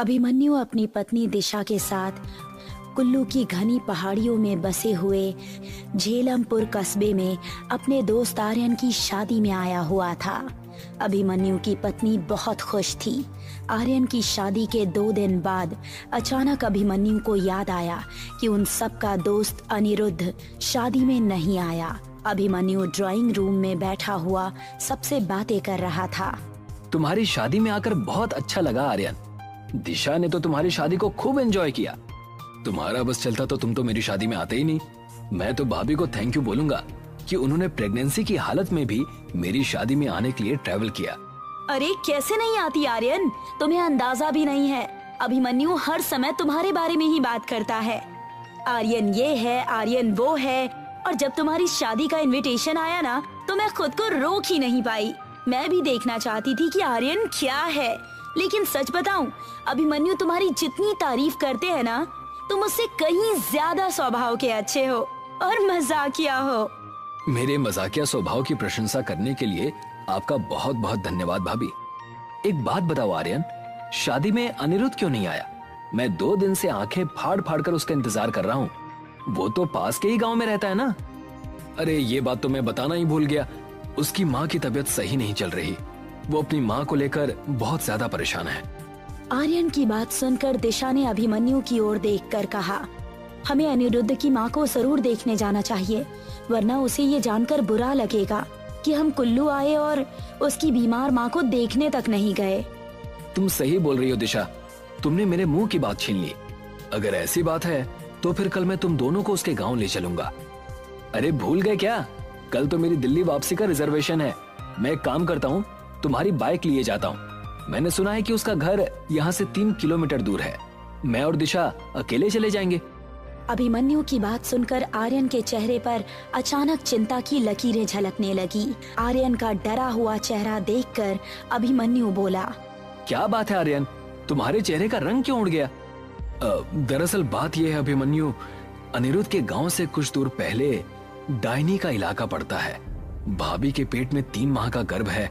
अभिमन्यु अपनी पत्नी दिशा के साथ कुल्लू की घनी पहाड़ियों में बसे हुए झेलमपुर कस्बे में अपने दोस्त आर्यन की शादी में आया हुआ था। अभिमन्यु की पत्नी बहुत खुश थी। आर्यन की शादी के 2 दिन बाद अचानक अभिमन्यु को याद आया कि उन सब का दोस्त अनिरुद्ध शादी में नहीं आया। अभिमन्यु ड्राइंग रूम में बैठा हुआ सबसे बातें कर रहा था। तुम्हारी शादी में आकर बहुत अच्छा लगा आर्यन। दिशा ने तो तुम्हारी शादी को खूब एंजॉय किया। तुम्हारा बस चलता तो तुम तो मेरी शादी में आते ही नहीं। मैं तो भाभी को थैंक यू बोलूंगा कि उन्होंने प्रेगनेंसी की हालत में भी मेरी शादी में आने के लिए ट्रैवल किया। अरे कैसे नहीं आती आर्यन, तुम्हें अंदाजा भी नहीं है। अभिमन्यु हर समय तुम्हारे बारे में ही बात करता है। आर्यन ये है, आर्यन वो है। और जब तुम्हारी शादी का इनविटेशन आया ना, तो मैं खुद को रोक ही नहीं पाई। मैं भी देखना चाहती थी कि आर्यन क्या है। लेकिन सच बताऊं, अभिमन्यु तुम्हारी जितनी तारीफ करते हैं ना, तुम उससे कहीं ज्यादा स्वभाव के अच्छे हो और मजाकिया हो। मेरे मजाकिया स्वभाव की प्रशंसा करने के लिए आपका बहुत बहुत धन्यवाद भाभी। एक बात बताओ आर्यन, शादी में अनिरुद्ध क्यों नहीं आया? मैं 2 दिन से आंखें फाड़ फाड़ कर उसका इंतजार कर रहा हूँ। वो तो पास के ही गांव में रहता है ना। अरे ये बात तो मैं बताना ही भूल गया। उसकी माँ की तबीयत सही नहीं चल रही। वो अपनी माँ को लेकर बहुत ज्यादा परेशान है। आर्यन की बात सुनकर दिशा ने अभिमन्यु की ओर देखकर कहा, हमें अनिरुद्ध की माँ को जरूर देखने जाना चाहिए, वरना उसे ये जानकर बुरा लगेगा कि हम कुल्लू आए और उसकी बीमार माँ को देखने तक नहीं गए। तुम सही बोल रही हो दिशा, तुमने मेरे मुंह की बात छीन ली। अगर ऐसी बात है तो फिर कल मैं तुम दोनों को उसके गांव ले चलूंगा। अरे भूल गए क्या? कल तो मेरी दिल्ली वापसी का रिजर्वेशन है। मैं एक काम करता हूँ, तुम्हारी बाइक लिए जाता हूँ। मैंने सुना है कि उसका घर यहाँ से 3 किलोमीटर दूर है। मैं और दिशा अकेले चले जाएंगे। अभिमन्यु की बात सुनकर आर्यन के चेहरे पर अचानक चिंता की लकीरें झलकने लगी। आर्यन का डरा हुआ चेहरा देखकर अभिमन्यु बोला, क्या बात है आर्यन, तुम्हारे चेहरे का रंग क्यों उड़ गया? दरअसल बात यह है अभिमन्यु, अनिरुद्ध के गांव से कुछ दूर पहले डायनी का इलाका पड़ता है। भाभी के पेट में 3 माह का गर्भ है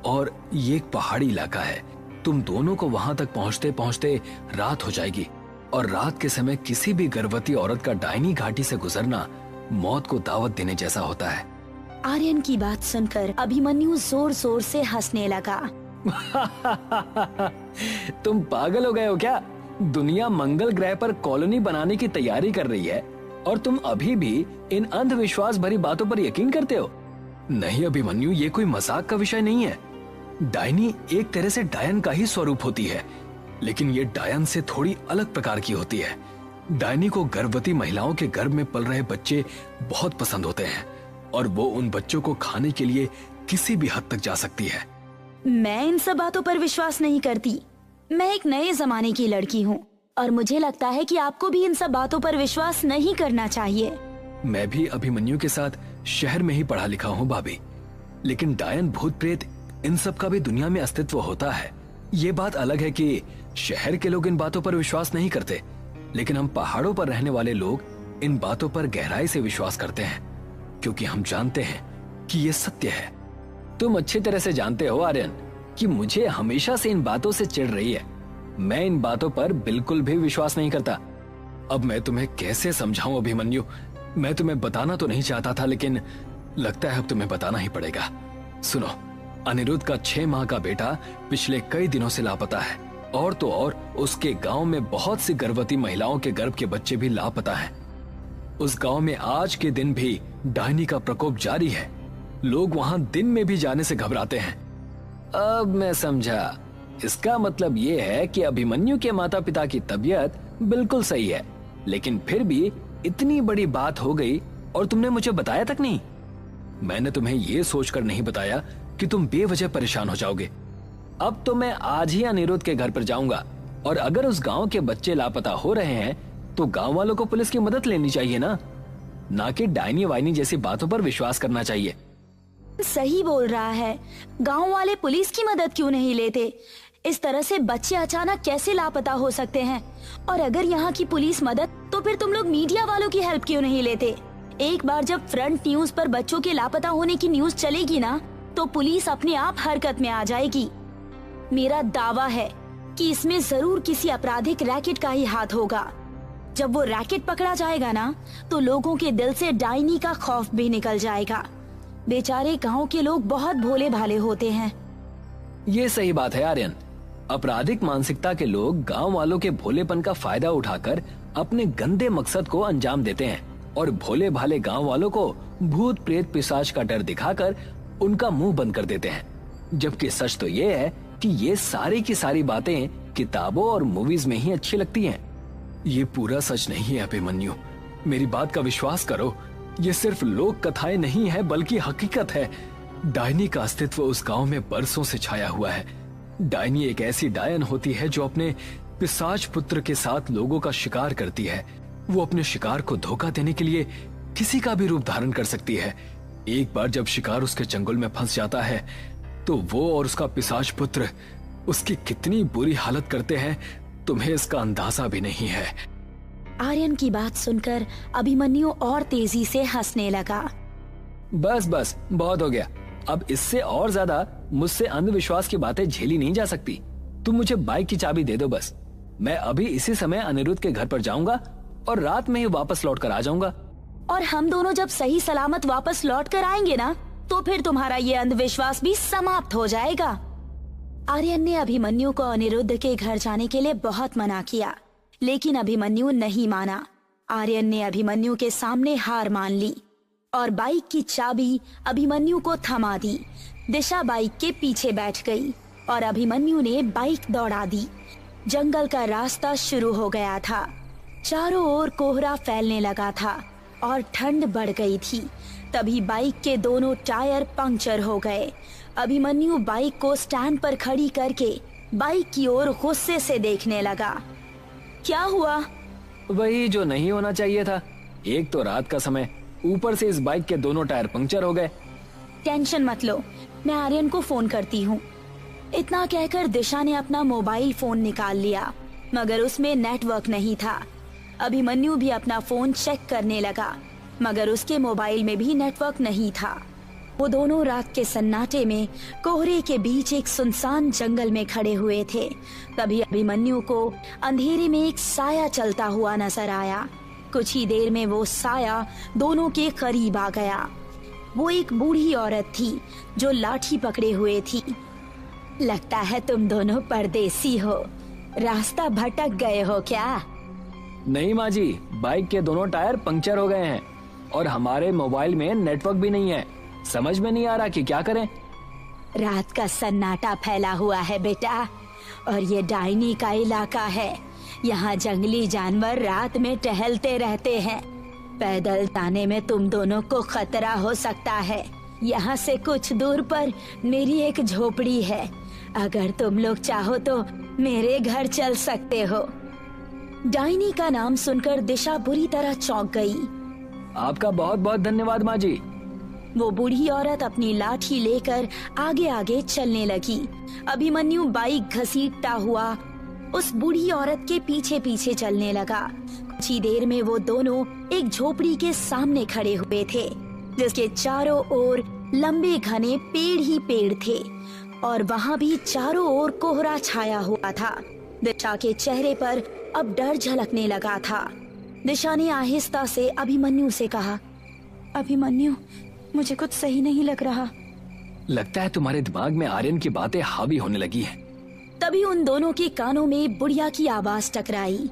और ये एक पहाड़ी इलाका है। तुम दोनों को वहां तक पहुंचते पहुंचते रात हो जाएगी और रात के समय किसी भी गर्भवती औरत का डायनी घाटी से गुजरना मौत को दावत देने जैसा होता है। आर्यन की बात सुनकर अभिमन्यु जोर जोर से हंसने लगा। तुम पागल हो गए हो क्या? दुनिया मंगल ग्रह पर कॉलोनी बनाने की तैयारी कर रही है और तुम अभी भी इन अंधविश्वास भरी बातों पर यकीन करते हो? नहीं अभिमन्यु, ये कोई मजाक का विषय नहीं है। डायनी एक तरह से डायन का ही स्वरूप होती है, लेकिन ये डायन से थोड़ी अलग प्रकार की होती है। डायनी को गर्भवती महिलाओं के गर्भ में पल रहे बच्चे बहुत पसंद होते हैं और वो उन बच्चों को खाने के लिए किसी भी हद तक जा सकती है। मैं इन सब बातों पर विश्वास नहीं करती। मैं एक नए जमाने की लड़की हूँ और मुझे लगता है कि आपको भी इन सब बातों पर विश्वास नहीं करना चाहिए। मैं भी अभिमन्यु के साथ शहर में ही पढ़ा लिखा हूँ भाभी, लेकिन डायन भूत प्रेत इन सब का भी दुनिया में अस्तित्व होता है। ये बात अलग है कि शहर के लोग इन बातों पर विश्वास नहीं करते, लेकिन हम पहाड़ों पर रहने वाले लोग इन बातों पर गहराई से विश्वास करते हैं, क्योंकि हम जानते हैं कि ये सत्य है। तुम अच्छी तरह से जानते हो आर्यन कि मुझे हमेशा से इन बातों से चिढ़ रही है। मैं इन बातों पर बिल्कुल भी विश्वास नहीं करता। अब मैं तुम्हें कैसे समझाऊं अभिमन्यु? मैं तुम्हें बताना तो नहीं चाहता था, लेकिन लगता है अब तुम्हें बताना ही पड़ेगा। सुनो, अनिरुद्ध का 6 माह का बेटा पिछले कई दिनों से लापता है और तो और उसके गांव में बहुत सी गर्भवती महिलाओं के गर्भ के बच्चे भी लापता हैं। उस गांव में आज के दिन भी डायनी का प्रकोप जारी है। लोग वहां दिन में भी जाने से घबराते हैं। अब मैं समझा। इसका मतलब ये है कि अभिमन्यु के माता पिता की तबीयत बिल्कुल सही है, लेकिन फिर भी इतनी बड़ी बात हो गई और तुमने मुझे बताया तक नहीं। मैंने तुम्हें ये सोचकर नहीं बताया कि तुम बेवजह परेशान हो जाओगे। अब तो मैं आज ही अनिरुद्ध के घर पर जाऊंगा और अगर उस गांव के बच्चे लापता हो रहे हैं तो गांव वालों को पुलिस की मदद लेनी चाहिए ना कि डायनी वाइनी जैसी बातों पर विश्वास करना चाहिए। सही बोल रहा है। गांव वाले पुलिस की मदद क्यों नहीं लेते? इस तरह से बच्चे अचानक कैसे लापता हो सकते हैं? और अगर यहाँ की पुलिस मदद, तो फिर तुम लोग मीडिया वालों की हेल्प क्यों नहीं लेते? एक बार जब फ्रंट न्यूज पर बच्चों के लापता होने की न्यूज चलेगी ना, तो पुलिस अपने आप हरकत में आ जाएगी। मेरा दावा है कि इसमें जरूर किसी आपराधिक रैकेट का ही हाथ होगा। जब वो रैकेट पकड़ा जाएगा ना, तो लोगों के दिल से डायनी का खौफ भी निकल जाएगा। बेचारे गांव के लोग बहुत भोले भाले होते हैं। ये सही बात है आर्यन। आपराधिक मानसिकता के लोग गांव वालों के भोलेपन का फायदा उठाकर अपने गंदे मकसद को अंजाम देते हैं और भोले भाले गांव वालों को भूत प्रेत पिशाच का डर दिखाकर उनका मुंह बंद कर देते हैं। जबकि सच तो ये है कि ये सारी की सारी बातें किताबों और मूवीज में ही अच्छी लगती हैं। ये पूरा सच नहीं है अभिमन्यु, मेरी बात का विश्वास करो। ये सिर्फ लोक कथाएं नहीं है बल्कि हकीकत है। डायनी का अस्तित्व उस गांव में बरसों से छाया हुआ है। डायनी एक ऐसी डायन होती है जो अपने पिशाच पुत्र के साथ लोगों का शिकार करती है। वो अपने शिकार को धोखा देने के लिए किसी का भी रूप धारण कर सकती है। एक बार जब शिकार उसके चंगुल में फंस जाता है तो वो और उसका पिशाच पुत्र उसकी कितनी बुरी हालत करते हैं, तुम्हें इसका अंदाजा भी नहीं है। आर्यन की बात सुनकर अभिमन्यु और तेजी से हंसने लगा। बस बस बहुत हो गया। अब इससे और ज्यादा मुझसे अंधविश्वास की बातें झेली नहीं जा सकती। तुम मुझे बाइक की चाबी दे दो बस। मैं अभी इसी समय अनिरुद्ध के घर पर जाऊंगा और रात में ही वापस लौट कर आ जाऊंगा। और हम दोनों जब सही सलामत वापस लौट कर आएंगे ना, तो फिर तुम्हारा ये अंधविश्वास भी समाप्त हो जाएगा। आर्यन ने अभिमन्यु को अनिरुद्ध के घर जाने के लिए बहुत मना किया, लेकिन अभिमन्यु नहीं माना। आर्यन ने अभिमन्यु के सामने हार मान ली और बाइक की चाबी अभिमन्यु को थमा दी। दिशा बाइक के पीछे बैठ गई और अभिमन्यु ने बाइक दौड़ा दी। जंगल का रास्ता शुरू हो गया था। चारों ओर कोहरा फैलने लगा था और ठंड बढ़ गई थी। तभी बाइक के दोनों टायर पंक्चर हो गए। अभिमन्यु बाइक को स्टैंड पर खड़ी करके बाइक की ओर गुस्से से देखने लगा। क्या हुआ? वही जो नहीं होना चाहिए था। एक तो रात का समय, ऊपर से इस बाइक के दोनों टायर पंक्चर हो गए। टेंशन मत लो, मैं आर्यन को फोन करती हूँ। इतना कहकर दिशा ने अपना मोबाइल फोन निकाल लिया, मगर उसमें नेटवर्क नहीं था। अभिमन्यु भी अपना फोन चेक करने लगा, मगर उसके मोबाइल में भी नेटवर्क नहीं था। वो दोनों रात के सन्नाटे में कोहरे के बीच एक सुनसान जंगल में खड़े हुए थे। तभी अभिमन्यु को अंधेरे में एक साया चलता हुआ नजर आया। कुछ ही देर में वो साया दोनों के करीब आ गया। वो एक बूढ़ी औरत थी जो लाठी पकड़े हुए थी। लगता है तुम दोनों परदेसी हो, रास्ता भटक गए हो क्या? नहीं माँ जी, बाइक के दोनों टायर पंक्चर हो गए हैं और हमारे मोबाइल में नेटवर्क भी नहीं है। समझ में नहीं आ रहा कि क्या करें। रात का सन्नाटा फैला हुआ है बेटा, और ये डायनी का इलाका है। यहाँ जंगली जानवर रात में टहलते रहते हैं। पैदल जाने में तुम दोनों को खतरा हो सकता है। यहाँ से कुछ दूर पर मेरी एक झोपड़ी है। अगर तुम लोग चाहो तो मेरे घर चल सकते हो। डायनी का नाम सुनकर दिशा बुरी तरह चौंक गई। आपका बहुत बहुत धन्यवाद माँ जी। वो बूढ़ी औरत अपनी लाठी लेकर आगे आगे चलने लगी। अभिमन्यु बाइक घसीटता हुआ उस बूढ़ी औरत के पीछे पीछे चलने लगा। कुछ ही देर में वो दोनों एक झोपड़ी के सामने खड़े हुए थे, जिसके चारों ओर लंबे घने पेड़ ही पेड़ थे और वहाँ भी चारों ओर कोहरा छाया हुआ था। दिशा के चेहरे पर अब डर झलकने लगा था। दिशा ने आहिस्ता से अभिमन्यु से कहा, अभिमन्यु, मुझे कुछ सही नहीं लग रहा। लगता है तुम्हारे दिमाग में आर्यन की बातें हावी होने लगी हैं। तभी उन दोनों के कानों में बुढ़िया की आवाज टकराई।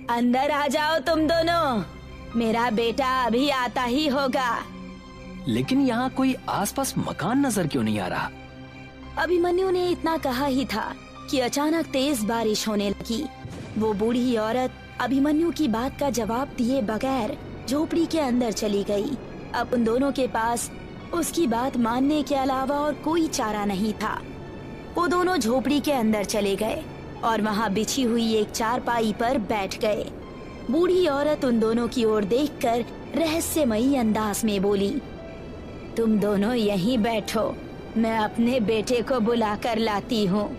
अंदर आ जाओ तुम दोनों, मेरा बेटा अभी आता ही होगा। लेकिन यहाँ कोई आसपास मकान नजर क्यों नहीं आ रहा? अभिमन्यु ने इतना कहा ही था कि अचानक तेज बारिश होने लगी। वो बूढ़ी औरत अभिमन्यु की बात का जवाब दिए बगैर झोपड़ी के अंदर चली गई। अब उन दोनों के पास उसकी बात मानने के अलावा और कोई चारा नहीं था। वो दोनों झोपड़ी के अंदर चले गए और वहाँ बिछी हुई एक चारपाई पर बैठ गए। बूढ़ी औरत उन दोनों की ओर देखकर रहस्यमयी अंदाज में बोली, तुम दोनों यहीं बैठो, मैं अपने बेटे को बुला कर लाती हूँ।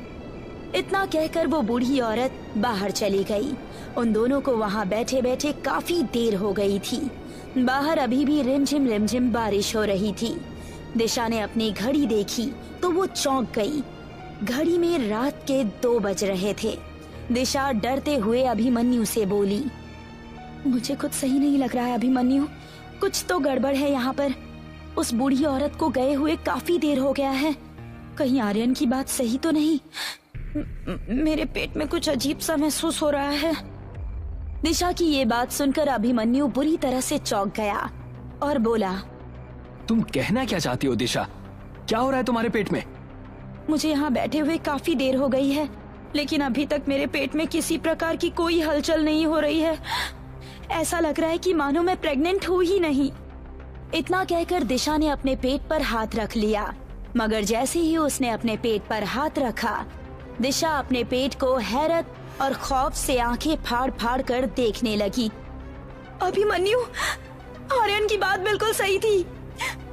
इतना कहकर वो बूढ़ी औरत बाहर चली गई। उन दोनों को वहाँ बैठे बैठे काफी देर हो गई थी। बाहर अभी भी रिमझिम बारिश हो रही थी। दिशा ने अपनी घड़ी देखी तो वो चौंक गई। घड़ी में रात के 2 बज रहे थे। दिशा डरते हुए अभिमन्यु से बोली, मुझे कुछ सही नहीं लग रहा है अभिमन्यु, कुछ तो गड़बड़ है यहाँ पर। उस बूढ़ी औरत को गए हुए काफी देर हो गया है, कहीं आर्यन की बात सही तो नहीं। मेरे पेट में कुछ अजीब सा महसूस हो रहा है। दिशा की ये बात सुनकर अभिमन्यु बुरी तरह से चौंक गया और बोला, तुम कहना क्या चाहती हो दिशा? क्या हो रहा है तुम्हारे पेट में? मुझे यहाँ बैठे हुए काफी देर हो गई है, लेकिन अभी तक मेरे पेट में किसी प्रकार की कोई हलचल नहीं हो रही है। ऐसा लग रहा है कि मानो मैं प्रेग्नेंट हूँ ही नहीं। इतना कहकर दिशा ने अपने पेट पर हाथ रख लिया, मगर जैसे ही उसने अपने पेट पर हाथ रखा, दिशा अपने पेट को हैरत और खौफ से आंखें फाड़ फाड़ कर देखने लगी। अभिमन्यु, आर्यन की बात बिल्कुल सही थी,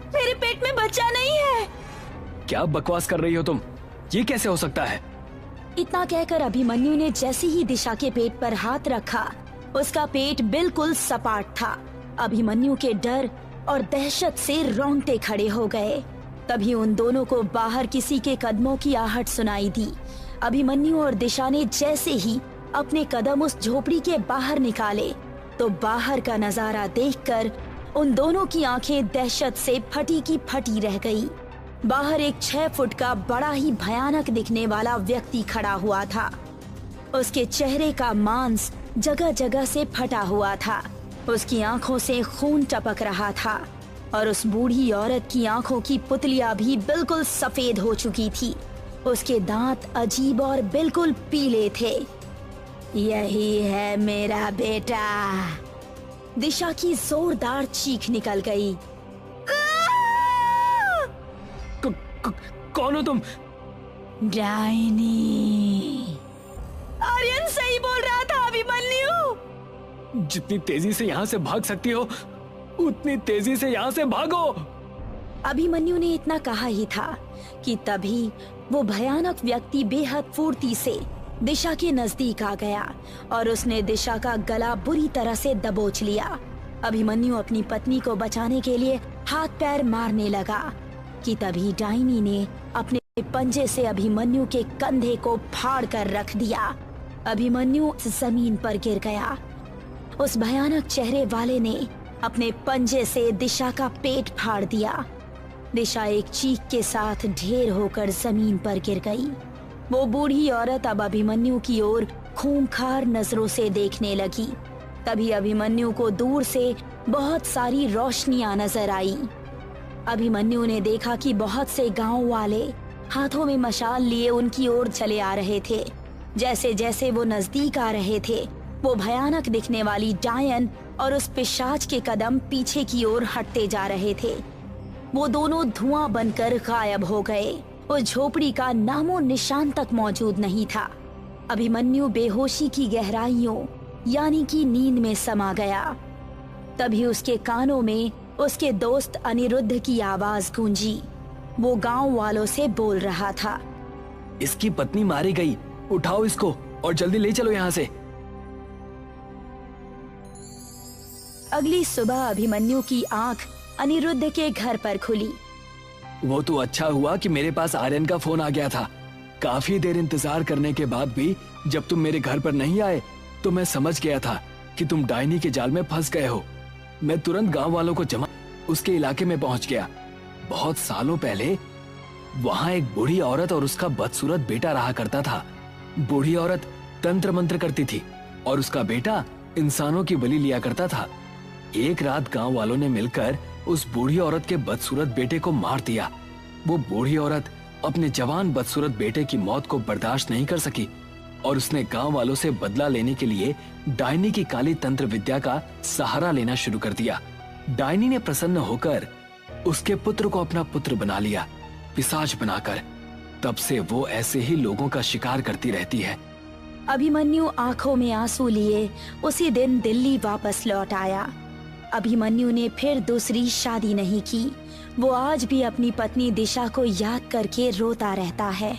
मेरे पेट में बच्चा नहीं है। क्या बकवास कर रही हो तुम? ये कैसे हो सकता है? इतना कहकर अभिमन्यु ने जैसे ही दिशा के पेट पर हाथ रखा, उसका पेट बिल्कुल सपाट था। अभिमन्यु के डर और दहशत से रोंगटे खड़े हो गए। तभी उन दोनों को बाहर किसी के कदमों की आहट सुनाई दी। अभिमन्यु और दिशा ने जैसे ही अपने कदम उस झोपड़ी के बाहर निकाले, तो बाहर का नजारा देखकर उन दोनों की आंखें दहशत से फटी की फटी रह गई। बाहर एक 6 फुट का बड़ा ही भयानक दिखने वाला व्यक्ति खड़ा हुआ था। उसके चेहरे का मांस जगह जगह से फटा हुआ था, उसकी आंखों से खून टपक रहा था और उस बूढ़ी औरत की आंखों की पुतलियां भी बिल्कुल सफेद हो चुकी थी। उसके दांत अजीब और बिल्कुल पीले थे। यही है मेरा बेटा। दिशा की जोरदार चीख निकल गई। कौन हो तुम? डायनी। आर्यन सही बोल रहा था अभिमन्यु। जितनी तेजी से यहाँ से भाग सकती हो, उतनी तेजी से यहाँ से भागो। अभिमन्यु ने इतना कहा ही था कि तभी वो भयानक व्यक्ति बेहद फुर्ती से दिशा के नजदीक आ गया और उसने दिशा का गला बुरी तरह से दबोच लिया। अभिमन्यु अपनी पत्नी को बचाने के लिए हाथ पैर मारने लगा कि तभी डायनी ने अपने पंजे से अभिमन्यु के कंधे को फाड़ कर रख दिया। अभिमन्यु जमीन पर गिर गया। उस भयानक चेहरे वाले ने अपने पंजे से दिशा का पेट फाड़ दिया। दिशा एक चीख के साथ ढेर होकर जमीन पर गिर गई। वो बूढ़ी औरत अब अभिमन्यु की ओर खूंखार नजरों से देखने लगी। तभी अभिमन्यु को दूर से बहुत सारी रोशनियां नजर आई। अभिमन्यु ने देखा कि बहुत से गांव वाले हाथों में मशाल लिए उनकी ओर चले आ रहे थे। जैसे जैसे वो नजदीक आ रहे थे, वो भयानक दिखने वाली डायन और उस पिशाच के कदम पीछे की ओर हटते जा रहे थे। वो दोनों धुआं बनकर गायब हो गए। उस झोपड़ी का नामो निशान तक मौजूद नहीं था। अभिमन्यु बेहोशी की गहराइयों यानी कि नींद में समा गया। तभी उसके कानों में उसके दोस्त अनिरुद्ध की आवाज गूंजी। वो गांव वालों से बोल रहा था, इसकी पत्नी मारी गई, उठाओ इसको और जल्दी ले चलो यहाँ से। अगली सुबह अभिमन्यु की आंख अनिरुद्ध के घर पर खुली। वो तो अच्छा हुआ कि मेरे पास आर्यन का फोन आ गया था। काफी देर इंतजार करने के बाद भी जब तुम मेरे घर पर नहीं आए तो मैं समझ गया था कि तुम डायनी के जाल में फंस गए हो। मैं तुरंत गांव वालों को जमा उसके इलाके में पहुंच गया। बहुत सालों पहले वहां एक बूढ़ी औरत और उसका बदसूरत बेटा रहा करता था। बूढ़ी औरत तंत्र मंत्र करती थी और उसका बेटा इंसानों की बलि लिया करता था। एक रात गांव वालों ने मिलकर उस बूढ़ी औरत के बदसूरत बेटे को मार दिया। वो बूढ़ी औरत अपने जवान बदसूरत बेटे की मौत को बर्दाश्त नहीं कर सकी और उसने गांव वालों से बदला लेने के लिए डायनी की काली तंत्र विद्या का सहारा लेना शुरू कर दिया। डायनी ने प्रसन्न होकर उसके पुत्र को अपना पुत्र बना लिया, पिशाच बनाकर। तब से वो ऐसे ही लोगों का शिकार करती रहती है। अभिमन्यु आंखों में आंसू लिए उसी दिन दिल्ली वापस लौट आया। अभिमन्यु ने फिर दूसरी शादी नहीं की। वो आज भी अपनी पत्नी दिशा को याद करके रोता रहता है।